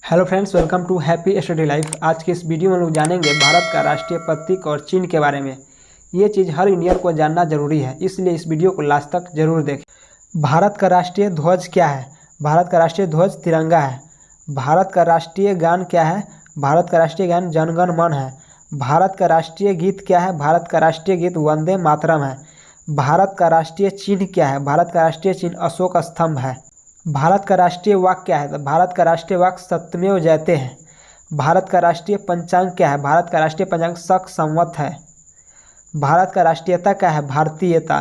Hello friends, welcome to happy study life. आज के इस वीडियो में लोग जानेंगे भारत का राष्ट्रीय प्रतीक और चिन्ह के बारे में। ये चीज़ हर इंडियन को जानना जरूरी है, इसलिए इस वीडियो को लास्ट तक जरूर देखें। भारत का राष्ट्रीय ध्वज क्या है? भारत का राष्ट्रीय ध्वज तिरंगा है। भारत का राष्ट्रीय गान क्या है? भारत का राष्ट्रीय गान जन गण मन है। भारत का राष्ट्रीय गीत क्या है? भारत का राष्ट्रीय गीत वंदे मातरम है। भारत का राष्ट्रीय चिन्ह क्या है? भारत का राष्ट्रीय चिन्ह अशोक स्तंभ है। भारत का राष्ट्रीय वाक्य क्या है? भारत का राष्ट्रीय वाक्य सत्यमेव जयते है। भारत का राष्ट्रीय पंचांग क्या है? भारत का राष्ट्रीय पंचांग शक संवत है। भारत का राष्ट्रीयता क्या है? भारतीयता।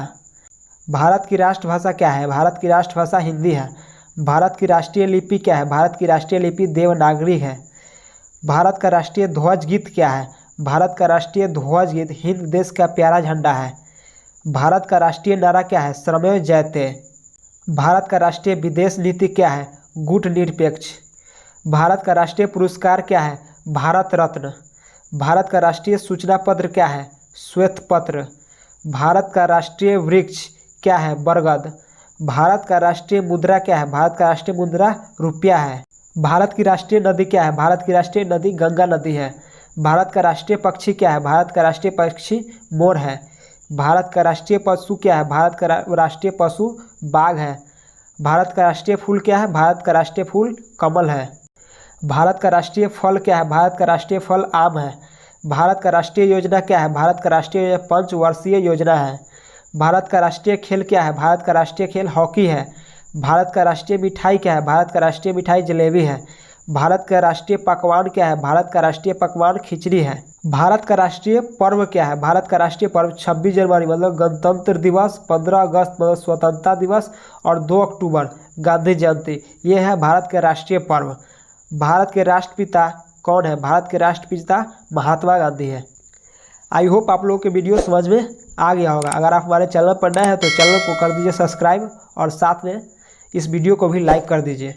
भारत की राष्ट्रभाषा क्या है? भारत की राष्ट्रभाषा हिंदी है। भारत की राष्ट्रीय लिपि क्या है? भारत की राष्ट्रीय लिपि देवनागरी है। भारत का राष्ट्रीय ध्वज गीत क्या है? भारत का राष्ट्रीय ध्वज गीत हिंद देश का प्यारा झंडा है। भारत का राष्ट्रीय नारा क्या है? श्रमेव जयते। भारत का राष्ट्रीय विदेश नीति क्या है? गुटनिरपेक्ष। भारत का राष्ट्रीय पुरस्कार क्या है? भारत रत्न। भारत का राष्ट्रीय सूचना पत्र क्या है? श्वेत पत्र। भारत का राष्ट्रीय वृक्ष क्या है? बरगद। भारत का राष्ट्रीय मुद्रा क्या है? भारत का राष्ट्रीय मुद्रा रुपया है। भारत की राष्ट्रीय नदी क्या है? भारत की राष्ट्रीय नदी गंगा नदी है। भारत का राष्ट्रीय पक्षी क्या है? भारत का राष्ट्रीय पक्षी मोर है। भारत का राष्ट्रीय पशु क्या है? भारत का राष्ट्रीय पशु बाघ है। भारत का राष्ट्रीय फूल क्या है? भारत का राष्ट्रीय फूल कमल है। भारत का राष्ट्रीय फल क्या है? भारत का राष्ट्रीय फल आम है। भारत का राष्ट्रीय योजना क्या है? भारत का राष्ट्रीय योजना 5 वर्षीय योजना है। भारत का राष्ट्रीय खेल क्या है? भारत का राष्ट्रीय खेल हॉकी है। भारत का राष्ट्रीय मिठाई क्या है? भारत का राष्ट्रीय मिठाई जलेबी है। भारत का राष्ट्रीय पकवान क्या है? भारत का राष्ट्रीय पकवान खिचड़ी है। भारत का राष्ट्रीय पर्व क्या है? भारत का राष्ट्रीय पर्व 26 जनवरी मतलब गणतंत्र दिवस, 15 अगस्त मतलब स्वतंत्रता दिवस और 2 अक्टूबर गांधी जयंती। ये है भारत के राष्ट्रीय पर्व। भारत के राष्ट्रपिता कौन है? भारत के राष्ट्रपिता महात्मा गांधी है। आई होप आप लोगों के वीडियो समझ में आ गया होगा। अगर आप हमारे चैनल पर नए हैं तो चैनल को कर दीजिए सब्सक्राइब और साथ में इस वीडियो को भी लाइक कर दीजिए।